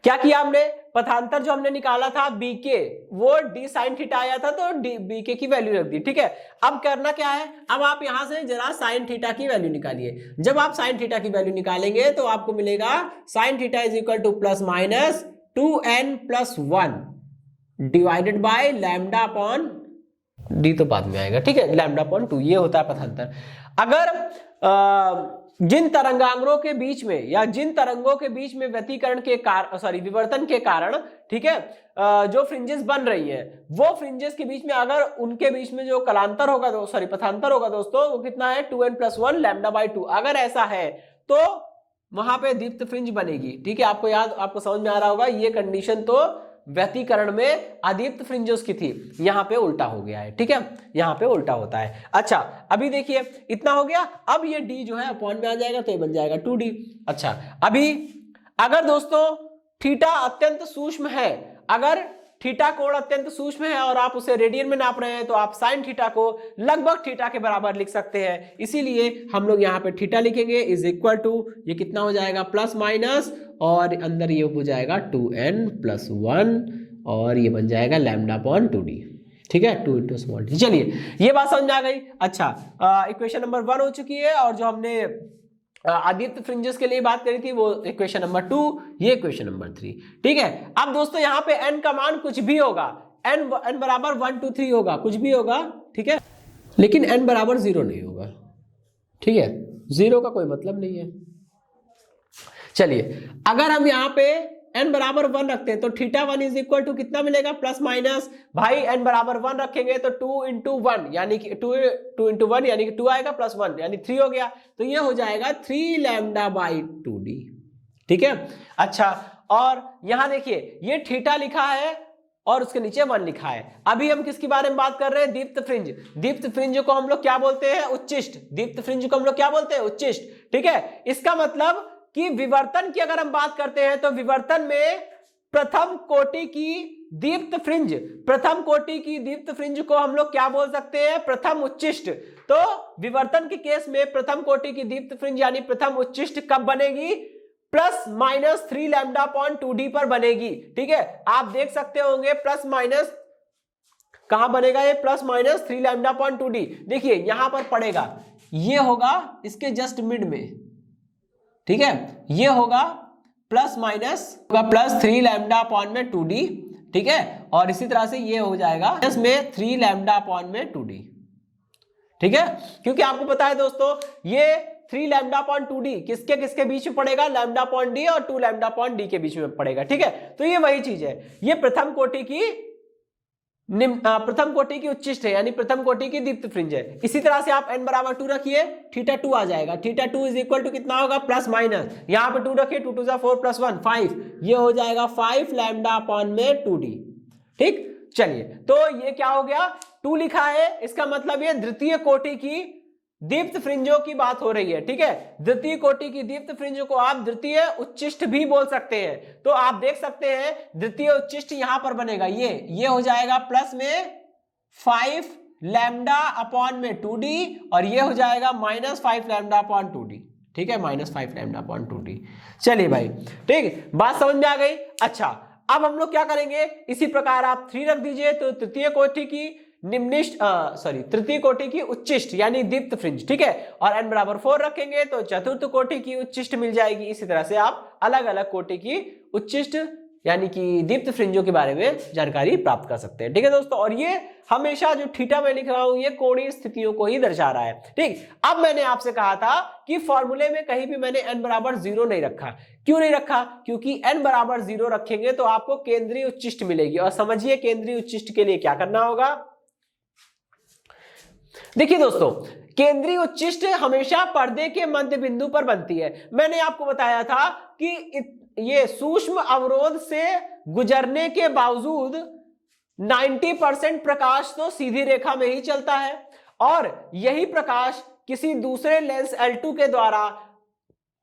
क्या किया हमने, पथांतर जो हमने निकाला था बीके वो डी साइन थीटा आया था तो बीके की वैल्यू रख दी। ठीक है, अब करना क्या है, अब आप यहां से जरा साइन थीटा की वैल्यू निकालिए। जब आप साइन थीटा की वैल्यू निकालेंगे तो आपको मिलेगा sign theta is equal to plus minus 2n + 1 divided by lambda upon D, तो बाद में आएगा। ठीक है, लैम्डा अपॉन 2 ये होता है पथांतर। अगर जिन तरंगांगों के बीच में या जिन तरंगों के बीच में व्यतिकरण के कारण विवर्तन के कारण, ठीक है, जो फ्रिंजेस बन रही है वो फ्रिंजेस के बीच में अगर उनके बीच में जो कलांतर होगा पथांतर होगा दोस्तों वो कितना है, 2n + 1 लैम्डा बाई 2। अगर ऐसा है तो वहां पे दीप्त फ्रिंज बनेगी। ठीक है, आपको समझ में आ रहा होगा, ये कंडीशन तो व्यतिकरण में अदीप्त फ्रिंजों की थी, यहां पे उल्टा हो गया है। ठीक है, यहां पे उल्टा होता है। अच्छा अभी देखिए इतना हो गया, अब ये d जो है अपॉन में आ जाएगा तो ये बन जाएगा 2d। अच्छा अभी अगर दोस्तों थीटा अत्यंत सूक्ष्म है, अगर थीटा कोण अत्यंत सूक्ष्म है और आप उसे रेडियन में नाप रहे हैं तो आप साइन थीटा को लगभग थीटा के बराबर लिख सकते हैं। इसीलिए हम लोग यहाँ पे थीटा लिखेंगे इज इक्वल टू, ये कितना हो जाएगा, प्लस माइनस, और अंदर ये हो जाएगा 2n + 1 और ये बन जाएगा लैम्डा अपॉन 2d। ठीक है, 2 × स्मॉल d। चलिए ये बात समझ में आ गई। अच्छा इक्वेशन नंबर 1 हो चुकी है, और जो हमने अदीप्त फ्रिंजेस के लिए बात करी थी वो इक्वेशन नंबर 2, ये इक्वेशन नंबर 3। ठीक है, अब दोस्तों यहाँ पे n का मान कुछ भी होगा, n बराबर 1 2 3 होगा, कुछ भी होगा। ठीक है, लेकिन n बराबर 0 नहीं होगा। ठीक है, 0 का कोई मतलब नहीं है। चलिए अगर हम यहाँ पे n बराबर 1 रखते हैं तो θ1 इज इक्वल टू कितना मिलेगा, प्लस माइनस, भाई n बराबर 1 रखेंगे तो 2 × 1 यानी कि 2 × 1 यानी कि 2 आएगा, प्लस 1 यानी 3 हो गया, तो ये हो जाएगा 3 लैम्डा बाई 2d। ठीक है, अच्छा और यहां देखिए ये थीटा लिखा है और उसके नीचे 1 लिखा है। अभी हम किसके बारे में बात कर रहे हैं, दीप्त फ्रिंज। दीप्त फ्रिंज को हम लोग क्या बोलते हैं, उच्चिष्ट। दीप्त फ्रिंज को हम लोग क्या बोलते हैं, उच्चिष्ट। ठीक है, इसका मतलब कि विवर्तन की अगर हम बात करते हैं तो विवर्तन में प्रथम कोटि की दीप्त फ्रिंज, प्रथम कोटि की दीप्त फ्रिंज को हम लोग क्या बोल सकते हैं, प्रथम उच्चिष्ट। तो विवर्तन के केस में प्रथम कोटि की दीप्त फ्रिंज यानी प्रथम उच्चिष्ट कब बनेगी, plus minus 3 lambda upon 2d पर बनेगी। ठीक है, आप देख सकते होंगे प्लस माइनस कहां बनेगा ये plus minus 3 lambda upon 2d। देखिए यहां पर पड़ेगा, ये होगा इसके जस्ट मिड में, ठीक है, ये होगा प्लस माइनस होगा प्लस 3 लैम्डा अपॉन में 2d, ठीक है, और इसी तरह से ये हो जाएगा इसमें 3 लैम्डा अपॉन में 2d, ठीक है, क्योंकि आपको पता है दोस्तों ये 3 लैम्डा अपॉन 2d किसके किसके बीच में पड़ेगा, लैम्डा अपॉन d और 2 लैम्डा अपॉन d के बीच में पड़ेगा, ठीक है। तो ये वही चीज है, ये प्रथम कोटि की उच्चिष्ट है, यानी प्रथम कोटि की दीप्त फ्रिंज है। इसी तरह से आप n बराबर 2 रखिए, थीटा 2 आ जाएगा, थीटा 2 इज इक्वल टू कितना होगा प्लस माइनस, यहाँ पे 2 रखिए, 2 2 जा 4 प्लस 1 5, ये हो जाएगा 5 लैम्डा अपॉन में 2d, ठीक। चलिए तो ये क्या हो गया, 2 लिखा है, इसका मतलब ये द्वितीय कोटि की दीप्त फ्रिंजों की बात हो रही है, ठीक है। द्वितीय कोटि की दीप्त फ्रिंजों को आप द्वितीय उच्चिष्ट भी बोल सकते हैं। तो आप देख सकते हैं द्वितीय उच्चिष्ट यहां पर बनेगा, ये हो जाएगा प्लस में 5 लैम्डा अपॉन में 2d, और ये हो जाएगा माइनस 5 लैम्डा अपॉन 2d, ठीक है, माइनस 5 लैम्डा अपॉन 2d। चलिए भाई, ठीक, बात समझ में आ गई। अच्छा, अब हम लोग क्या करेंगे, इसी प्रकार आप 3 रख दीजिए, तो तृतीय कोटि की तृतीय कोटि की उच्चिष्ट यानी दीप्त फ्रिंज, ठीक है, और n बराबर 4 रखेंगे तो चतुर्थ कोटि की उच्चिष्ट मिल जाएगी। इसी तरह से आप अलग अलग कोटि की उच्चिष्ट यानी कि दीप्त फ्रिंजों के बारे में जानकारी प्राप्त कर सकते हैं, ठीक है दोस्तों। और ये हमेशा जो थीटा मैं लिख रहा हूं ये कोणीय स्थितियों को ही दर्शा रहा है, ठीक। अब मैंने आपसे कहा था कि फॉर्मूले में कहीं भी मैंने n बराबर 0 नहीं रखा, क्यों नहीं रखा, क्योंकि n बराबर 0 रखेंगे तो आपको केंद्रीय उच्चिष्ट मिलेगी। और समझिए केंद्रीय उच्चिष्ट के लिए क्या करना होगा। देखिए दोस्तों, केंद्रीय उच्चिष्ट हमेशा पर्दे के मध्य बिंदु पर बनती है। मैंने आपको बताया था कि ये सूक्ष्म अवरोध से गुजरने के बावजूद 90% प्रकाश तो सीधी रेखा में ही चलता है, और यही प्रकाश किसी दूसरे लेंस L2 के द्वारा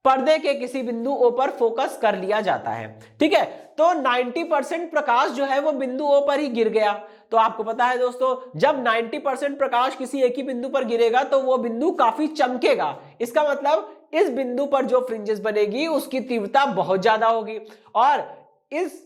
पर्दे के किसी बिंदु O पर फोकस कर लिया जाता है, ठीक है। तो 90% प्रकाश जो है वो बिंदु O पर ही गिर गया। तो आपको पता है दोस्तों, जब 90% प्रकाश किसी एक ही बिंदु पर गिरेगा तो वो बिंदु काफी चमकेगा। इसका मतलब इस बिंदु पर जो फ्रिंजेस बनेगी उसकी तीव्रता बहुत ज्यादा होगी, और इस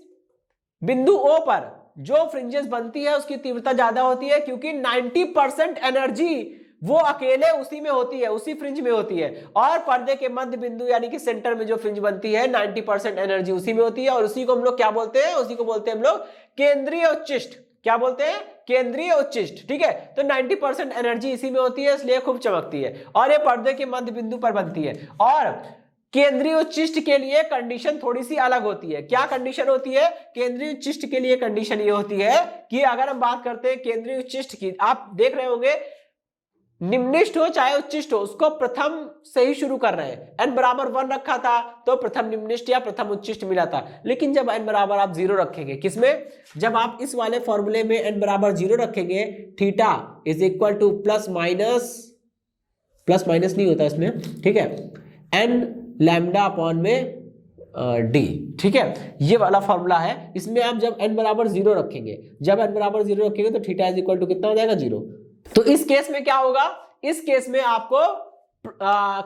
बिंदु O पर जो फ्रिंजेस बनती है उसकी तीव्रता ज्यादा होती है, क्योंकि 90% एनर्जी वो अकेले उसी में होती है, उसी फ्रिंज में होती है। और पर्दे के मध्य बिंदु यानी कि सेंटर में जो फ्रिंज बनती है 90% एनर्जी उसी में होती है, और उसी को हम लोग क्या बोलते हैं, उसी को बोलते हैं हम लोग केंद्रीय उच्चिष्ट। क्या बोलते हैं, केंद्रीय उच्चिष्ट, ठीक है। तो 90% एनर्जी इसी में होती है, इसलिए खूब चमकती है, और ये पर्दे के मध्य बिंदु पर बनती है। और केंद्रीय उच्चिष्ट के लिए कंडीशन थोड़ी सी अलग होती है। क्या कंडीशन होती है, केंद्रीय उच्चिष्ट के लिए कंडीशन ये होती है कि अगर हम बात करते हैं केंद्रीय उच्चिष्ट की, आप देख रहे होंगे निम्निष्ठ हो चाहे उच्चिष्ट हो, उसको प्रथम से ही शुरू कर रहे हैं। n बराबर 1 रखा था तो प्रथम निम्निष्ठ या प्रथम उच्चिष्ट मिला था, लेकिन जब n बराबर आप 0 रखेंगे, किसमें, जब आप इस वाले फॉर्मूले में n बराबर 0 रखेंगे, theta is equal to plus minus नहीं होता इसमें, ठीक है, n लैम्डा अपॉन में d, ठीक है, ये वाला फॉर्मूला है। इसमें आप जब n बराबर 0 रखेंगे, जब n बराबर 0 रखेंगे तो थीटा इज इक्वल टू कितना हो जाएगा, 0। तो इस केस में क्या होगा, इस केस में आपको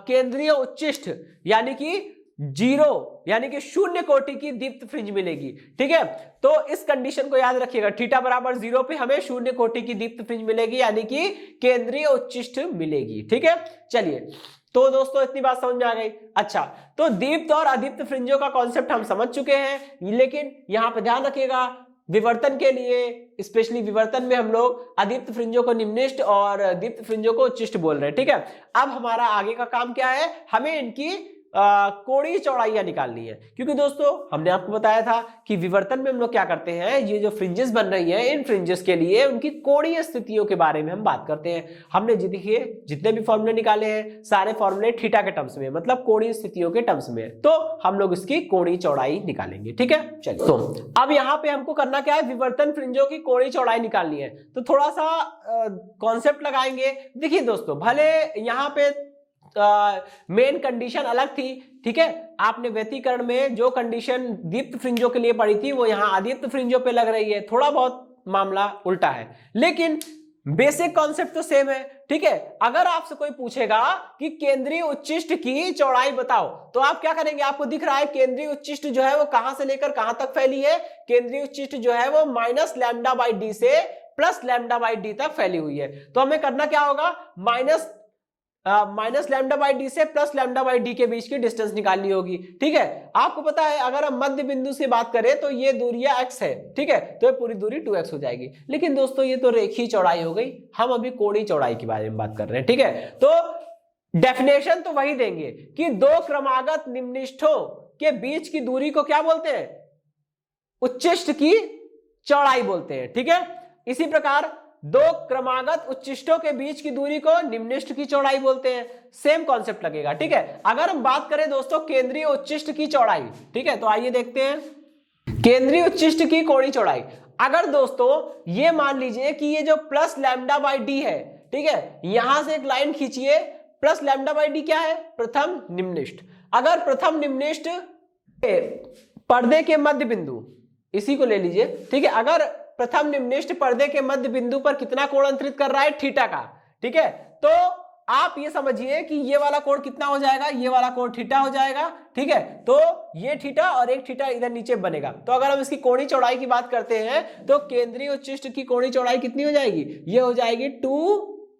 केंद्रीय उच्चिष्ट यानी कि 0 यानी कि शून्य कोटि की दीप्त फ्रिंज मिलेगी, ठीक है। तो इस कंडीशन को याद रखिएगा, थीटा बराबर 0 पे हमें शून्य कोटि की दीप्त फ्रिंज मिलेगी, यानी कि केंद्रीय उच्चिष्ट मिलेगी, ठीक है। चलिए तो दोस्तों इतनी बात समझ में आ गई। अच्छा, तो दीप्त और अदीप्त फ्रिंजों का कॉन्सेप्ट हम समझ चुके हैं, लेकिन यहां पर ध्यान रखिएगा विवर्तन के लिए, स्पेशली विवर्तन में हम लोग अदीप्त फ्रिंजों को निम्निष्ठ और दीप्त फ्रिंजों को उच्चिष्ट बोल रहे हैं, ठीक है। अब हमारा आगे का काम क्या है, हमें इनकी कोणीय चौड़ाइयां निकालनी है, क्योंकि दोस्तों हमने आपको बताया था कि विवर्तन में हम लोग क्या करते हैं, ये जो फ्रिंजेस बन रही हैं इन फ्रिंजेस के लिए उनकी कोणीय स्थितियों के बारे में हम बात करते हैं। हमने देखिए जितने भी फॉर्मूले निकाले हैं सारे फॉर्मूले थीटा के टर्म्स में, मतलब कोणीय स्थितियों के टर्म्स में, तो हम लोग इसकी कोणीय चौड़ाई निकालेंगे, ठीक है। चलिए तो अब यहाँ पे हमको करना क्या है, विवर्तन फ्रिंजों की कोणीय चौड़ाई निकालनी है। तो थोड़ा सा कॉन्सेप्ट लगाएंगे। देखिए दोस्तों, भले यहाँ पे मेन कंडीशन अलग थी, ठीक है, आपने व्यतिकरण में जो कंडीशन दीप्त फ्रिंजों के लिए पड़ी थी वो यहां अदीप्त फ्रिंजों पे लग रही है, थोड़ा बहुत मामला उल्टा है, लेकिन बेसिक कॉन्सेप्ट तो सेम है, ठीक है। अगर आपसे कोई पूछेगा कि केंद्रीय उच्चिष्ट की चौड़ाई बताओ, तो आप क्या करेंगे, आपको दिख रहा है केंद्रीय उच्चिष्ट जो है वो कहां से लेकर कहां तक फैली है, केंद्रीय उच्चिष्ट जो है वो माइनस लैम्डा बाई डी से प्लस लैम्डा बाई डी तक फैली हुई है। तो हमें करना क्या होगा, माइनस लैम्डा बाई डी से प्लस लैम्डा बाई डी के बीच की डिस्टेंस निकालनी होगी। ठीक है, आपको पता है अगर हम मध्य बिंदु से बात करें तो ये दूरियां x है, ठीक है, तो ये पूरी दूरी 2x हो जाएगी। लेकिन दोस्तों ये तो रेखीय चौड़ाई हो गई, हम अभी कोणीय चौड़ाई के बारे में बात कर रहे हैं। ठीक है, तो डेफिनेशन तो वही देंगे कि दो क्रमागत निम्निष्ठों के बीच की दूरी को क्या बोलते हैं, उच्चिष्ट की चौड़ाई बोलते हैं। ठीक है, इसी प्रकार दो क्रमागत उच्चिष्टों के बीच की दूरी को निम्निष्ठ की चौड़ाई बोलते हैं। सेम कॉन्सेप्ट लगेगा। ठीक है, अगर हम बात करें दोस्तों केंद्रीय उच्चिष्ट की चौड़ाई, ठीक है, तो आइए देखते हैं केंद्रीय उच्चिष्ट की कोणीय चौड़ाई। अगर दोस्तों ये मान लीजिए कि ये जो प्लस लैम्डा बाई डी है, ठीक है, यहां से एक लाइन खींचिए, प्लस लैम्डा बाई डी क्या है, प्रथम निम्निष्ठ। अगर प्रथम निम्निष्ठ पर्दे के मध्य बिंदु, इसी को ले लीजिए, ठीक है, अगर प्रथम निम्निष्ठ पर्दे के मध्य बिंदु पर कितना कोण अंतरित कर रहा है, थीटा का, ठीक है, तो आप ये समझिए कि ये वाला कोण कितना हो जाएगा, ये वाला कोण थीटा हो जाएगा। ठीक है, तो ये थीटा और एक थीटा इधर नीचे बनेगा। तो अगर हम इसकी कोणीय चौड़ाई की बात करते हैं तो केंद्रीय उच्चिष्ट की कोणीय चौड़ाई कितनी हो जाएगी, ये हो जाएगी 2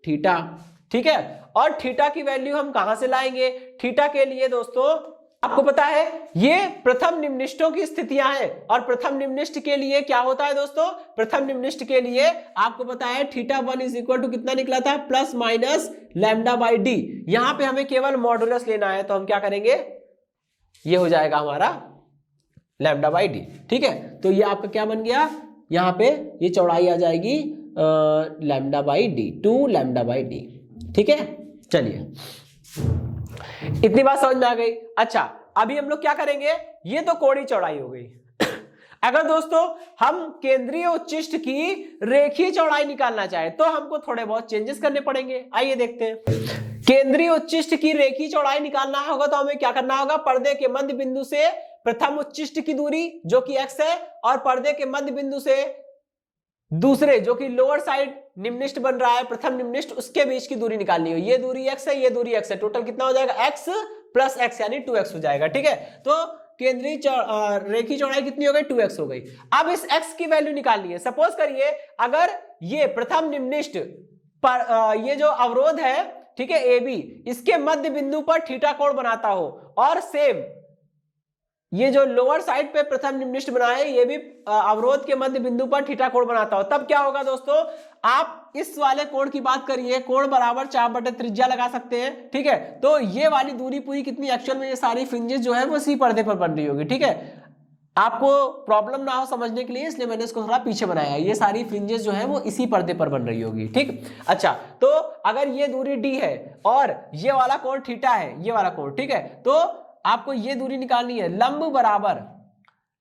थीटा। ठीक है, और थीटा की वैल्यू हम कहां से लाएंगे, थीटा के लिए दोस्तों आपको पता है ये प्रथम निम्निष्ठों की स्थितियां हैं, और प्रथम निम्निष्ठ के लिए क्या होता है दोस्तों, प्रथम निम्निष्ठ के लिए आपको पता है θ1 इज इक्वल टू कितना निकला था, plus minus lambda by D. यहां पे हमें केवल मॉडुलस लेना है, तो हम क्या करेंगे, ये हो जाएगा हमारा लैम्डा बाई डी। ठीक है, तो ये आपका क्या बन गया, यहां पे ये चौड़ाई आ जाएगी lambda by D, 2 lambda by D. ठीक है, चलिए इतनी बात समझ में आ गई। अच्छा, अभी हम लोग क्या करेंगे, ये तो कोणीय चौड़ाई हो गई। अगर दोस्तों हम केंद्रीय उच्चिष्ट की रेखीय चौड़ाई निकालना चाहे तो हमको थोड़े बहुत चेंजेस करने पड़ेंगे। आइए देखते हैं, केंद्रीय उच्चिष्ट की रेखीय चौड़ाई निकालना होगा तो हमें क्या करना होगा, पर्दे के मध्य बिंदु से प्रथम उच्चिष्ट की दूरी जो कि x है, और पर्दे के मध्य बिंदु से दूसरे जो कि लोअर साइड निम्निष्ठ बन रहा है, प्रथम निम्निष्ठ, उसके बीच की दूरी निकालनी हो। ये दूरी x है, ये दूरी x है, टोटल कितना हो जाएगा, x प्लस x यानी 2x हो जाएगा। ठीक है, तो केंद्रीय रेखीय चौड़ाई कितनी हो गई, 2x हो गई। अब इस x की वैल्यू निकालनी है। सपोज करिए अगर ये प्रथम निम्निष्ठ पर ये जो अवरोध है, ठीक है, AB, इसके मध्य बिंदु पर थीटा कोण बनाता हो, और सेम ये जो लोअर साइड पे प्रथम निम्निष्ठ बना है ये भी अवरोध के मध्य बिंदु पर थीटा कोण बनाता हो, तब क्या होगा दोस्तों, आप इस वाले कोण की बात करिए, कोण बराबर 4 त्रिज्या लगा सकते हैं। ठीक है, तो ये वाली दूरी पूरी कितनी, एक्चुअल में ये सारी फ्रिंजेस जो है वो इसी पर्दे पर बन रही होगी। ठीक है, आपको प्रॉब्लम ना हो समझने के लिए इसलिए मैंने इसको थोड़ा पीछे बनाया, ये सारी फ्रिंजेस जो है वो इसी पर्दे पर बन रही होगी। ठीक, अच्छा, तो अगर ये दूरी d है और ये वाला कोण थीटा है, ये वाला कोण, ठीक है, तो आपको ये दूरी निकालनी है।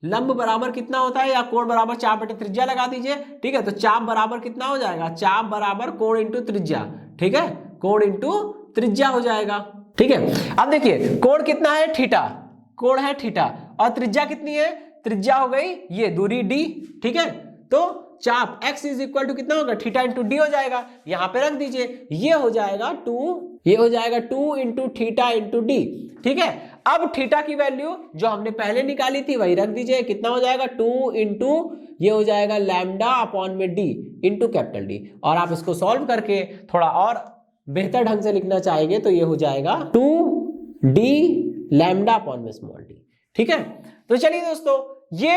लंब बराबर कितना होता है, या कोण बराबर 4 त्रिज्या लगा दीजिए। ठीक है, तो चाप बराबर कितना हो जाएगा, चाप बराबर कोण इंटू त्रिज्या। ठीक है, कोण इंटू त्रिज्या हो जाएगा। ठीक है, अब देखिए कोण कितना है, थीटा, कोण है थीटा, और त्रिज्या कितनी है, त्रिज्या हो गई ये दूरी d। ठीक है, तो चाप x इज इक्वल टू कितना होगा, थीटा इंटू डी हो जाएगा, यहां पे रख दीजिए, ये हो जाएगा 2 इंटू थीटा इंटू डी। ठीक है, अब थीटा की वैल्यू जो हमने पहले निकाली थी वही रख दीजिए, कितना हो जाएगा, 2 इंटू ये हो जाएगा लैम्डा अपॉन में डी इंटू कैपिटल डी। और आप इसको सॉल्व करके थोड़ा और बेहतर ढंग से लिखना चाहेंगे तो ये हो जाएगा 2d लैम्डा अपॉन में स्मॉल डी। ठीक है, तो चलिए दोस्तों ये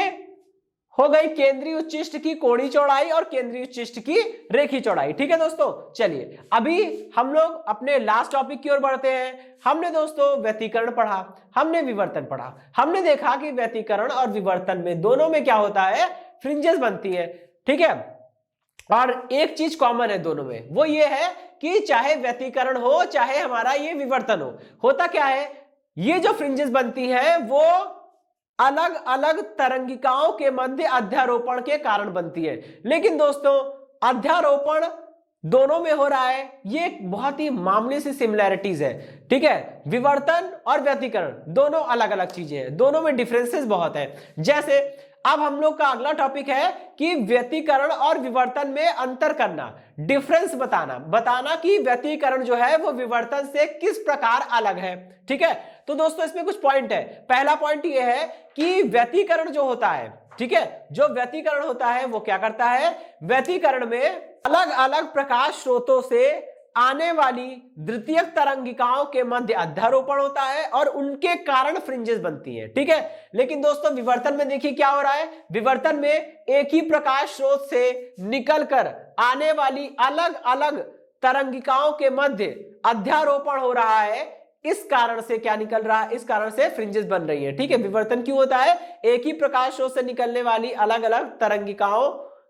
हो गई केंद्रीय उच्चिष्ट की कोणीय चौड़ाई और केंद्रीय उच्चिष्ट की रेखीय चौड़ाई। ठीक है दोस्तों, चलिए अभी हम लोग अपने लास्ट टॉपिक की ओर बढ़ते हैं। हमने दोस्तों व्यतिकरण पढ़ा, हमने विवर्तन पढ़ा, हमने देखा कि व्यतिकरण और विवर्तन में दोनों में क्या होता है, फ्रिंजेस बनती है। ठीक है, और एक चीज कॉमन है दोनों में, वो ये है कि चाहे व्यतिकरण हो चाहे हमारा ये विवर्तन हो, होता क्या है, ये जो फ्रिंजेस बनती है वो अलग अलग तरंगिकाओं के मध्य अध्यारोपण के कारण बनती है। लेकिन दोस्तों अध्यारोपण दोनों में हो रहा है, ये एक बहुत ही मामूली सी सिमिलैरिटीज है। ठीक है, विवर्तन और व्यतिकरण दोनों अलग अलग चीजें हैं, दोनों में डिफरेंसेस बहुत है। जैसे अब हम लोग का अगला टॉपिक है कि व्यतिकरण और विवर्तन में अंतर करना, डिफरेंस बताना कि व्यतिकरण जो है वो विवर्तन से किस प्रकार अलग है। ठीक है, तो दोस्तों इसमें कुछ पॉइंट है। पहला पॉइंट ये है कि व्यतिकरण जो होता है ठीक है, जो व्यतिकरण होता है वो क्या करता है, व्यतिकरण में अलग अलग प्रकाश स्रोतों से आने वाली द्वितीयक तरंगिकाओं के मध्य अध्यारोपण होता है और उनके कारण फ्रिंजेस बनती हैं। ठीक है, लेकिन दोस्तों विवर्तन में देखिए क्या हो रहा है, विवर्तन में एक ही प्रकाश स्रोत से निकलकर आने वाली अलग अलग तरंगिकाओं के मध्य अध्यारोपण हो रहा है। इस कारण से क्या निकल रहा है, इस कारण से फ्रिंजेस बन रही है। ठीक है, विवर्तन क्यों होता है, एक ही प्रकाश स्रोत से निकलने वाली अलग अलग तरंगिकाओं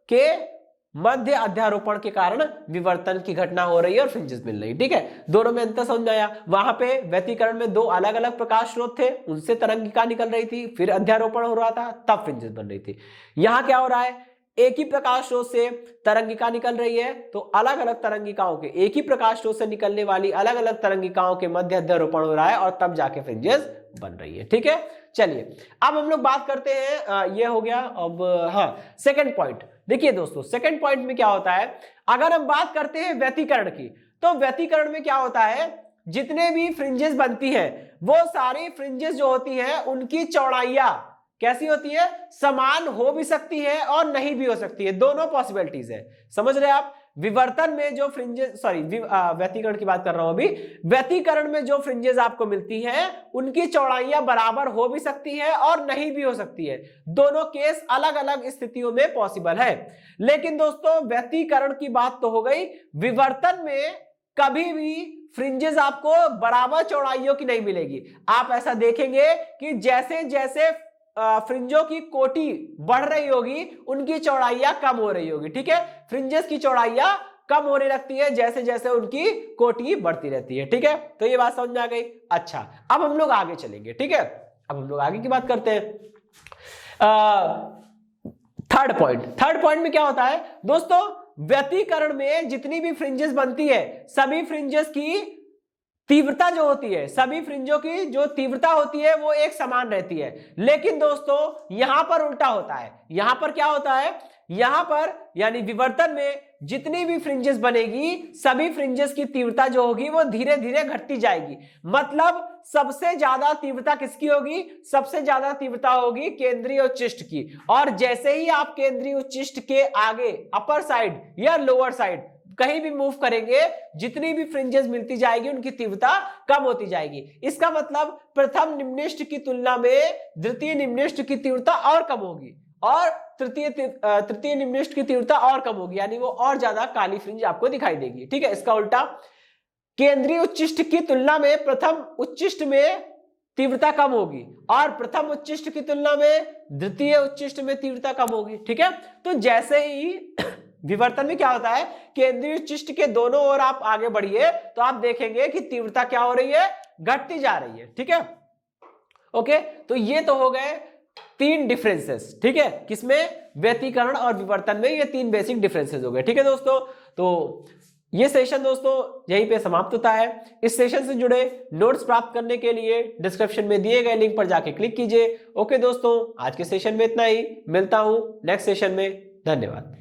के मध्य अध्यारोपण के कारण विवर्तन की घटना हो रही है और फ्रिंजेस मिल रही है। ठीक है, दोनों में अंतर समझ आया। वहां पे व्यतिकरण में दो अलग अलग प्रकाश स्रोत थे, उनसे तरंगिका निकल रही थी, फिर अध्यारोपण हो रहा था, तब फ्रिंजेस बन रही थी। यहां क्या हो रहा है, एक ही प्रकाश स्रोत से तरंगिका निकल रही है, तो अलग अलग तरंगिकाओं के, एक ही प्रकाश स्रोत से निकलने वाली अलग अलग तरंगिकाओं के मध्य अध्यारोपण हो रहा है और तब जाके फ्रिंजेस बन रही है। ठीक है, चलिए अब हम लोग बात करते हैं, ये हो गया। अब हाँ, सेकंड पॉइंट देखिए दोस्तों, सेकंड पॉइंट में क्या होता है, अगर हम बात करते हैं व्यतिकरण की, तो व्यतिकरण में क्या होता है, जितने भी फ्रिंजेस बनती हैं वो सारी फ्रिंजेस जो होती हैं उनकी चौड़ाइयां कैसी होती है, समान हो भी सकती है और नहीं भी हो सकती है, दोनों पॉसिबिलिटीज है। समझ रहे हैं आप, विवर्तन में जो फ्रिंजेस, सॉरी व्यतिकरण की बात कर रहा हूं अभी, व्यतिकरण में जो फ्रिंजेस आपको मिलती हैं उनकी चौड़ाइयां बराबर हो भी सकती है और नहीं भी हो सकती है, दोनों केस अलग अलग स्थितियों में पॉसिबल है। लेकिन दोस्तों व्यतिकरण की बात तो हो गई, विवर्तन में कभी भी फ्रिंजेस आपको बराबर चौड़ाइयों की नहीं मिलेगी। आप ऐसा देखेंगे कि जैसे जैसे फ्रिंजों की कोटि बढ़ रही होगी उनकी चौड़ाइयां कम हो रही होगी। ठीक है, फ्रिंजेस की चौड़ाइयां कम होने लगती है जैसे जैसे उनकी कोटि बढ़ती रहती है। ठीक है, तो ये बात समझ में आ गई। अच्छा, अब हम लोग आगे चलेंगे। ठीक है, अब हम लोग आगे की बात करते हैं। थर्ड पॉइंट में क्या होता है दोस्तों, व्यतिकरण में जितनी भी फ्रिंजेस बनती है सभी फ्रिंजेस की तीव्रता जो होती है, सभी फ्रिंजों की जो तीव्रता होती है वो एक समान रहती है। लेकिन दोस्तों यहां पर उल्टा होता है, यहां पर क्या होता है, यहां पर यानी विवर्तन में जितनी भी फ्रिंजेस बनेगी सभी फ्रिंजेस की तीव्रता जो होगी वो धीरे धीरे घटती जाएगी। मतलब सबसे ज्यादा तीव्रता किसकी होगी, सबसे ज्यादा तीव्रता होगी केंद्रीय उच्चिष्ट की, और जैसे ही आप केंद्रीय उच्चिष्ट के आगे अपर साइड या लोअर साइड कहीं भी मूव करेंगे जितनी भी फ्रिंजेस मिलती जाएगी उनकी तीव्रता कम होती जाएगी। इसका मतलब प्रथम निम्निष्ठ की तुलना में द्वितीय निम्निष्ठ की तीव्रता और कम होगी और तृतीय निम्निष्ठ की तीव्रता और कम होगी, यानी वो और ज्यादा काली फ्रिंज आपको दिखाई देगी। ठीक है, इसका उल्टा केंद्रीय उच्चिष्ट की तुलना में प्रथम उच्चिष्ट में तीव्रता कम होगी और प्रथम उच्चिष्ट की तुलना में द्वितीय उच्चिष्ट में तीव्रता कम होगी। ठीक है, तो जैसे ही विवर्तन में क्या होता है, केंद्रीय उच्चिष्ट के दोनों ओर आप आगे बढ़िए तो आप देखेंगे कि तीव्रता क्या हो रही है, घटती जा रही है। ठीक है, ओके, तो ये तो हो गए तीन डिफरेंसेस। ठीक है, किसमें, व्यतिकरण और विवर्तन में, ये तीन बेसिक डिफरेंसेस हो गए। ठीक है दोस्तों, तो ये सेशन दोस्तों यहीं पे समाप्त होता है। इस सेशन से जुड़े नोट्स प्राप्त करने के लिए डिस्क्रिप्शन में दिए गए लिंक पर जाके क्लिक कीजिए। ओके दोस्तों, आज के सेशन में इतना ही, मिलता हूं नेक्स्ट सेशन में। धन्यवाद।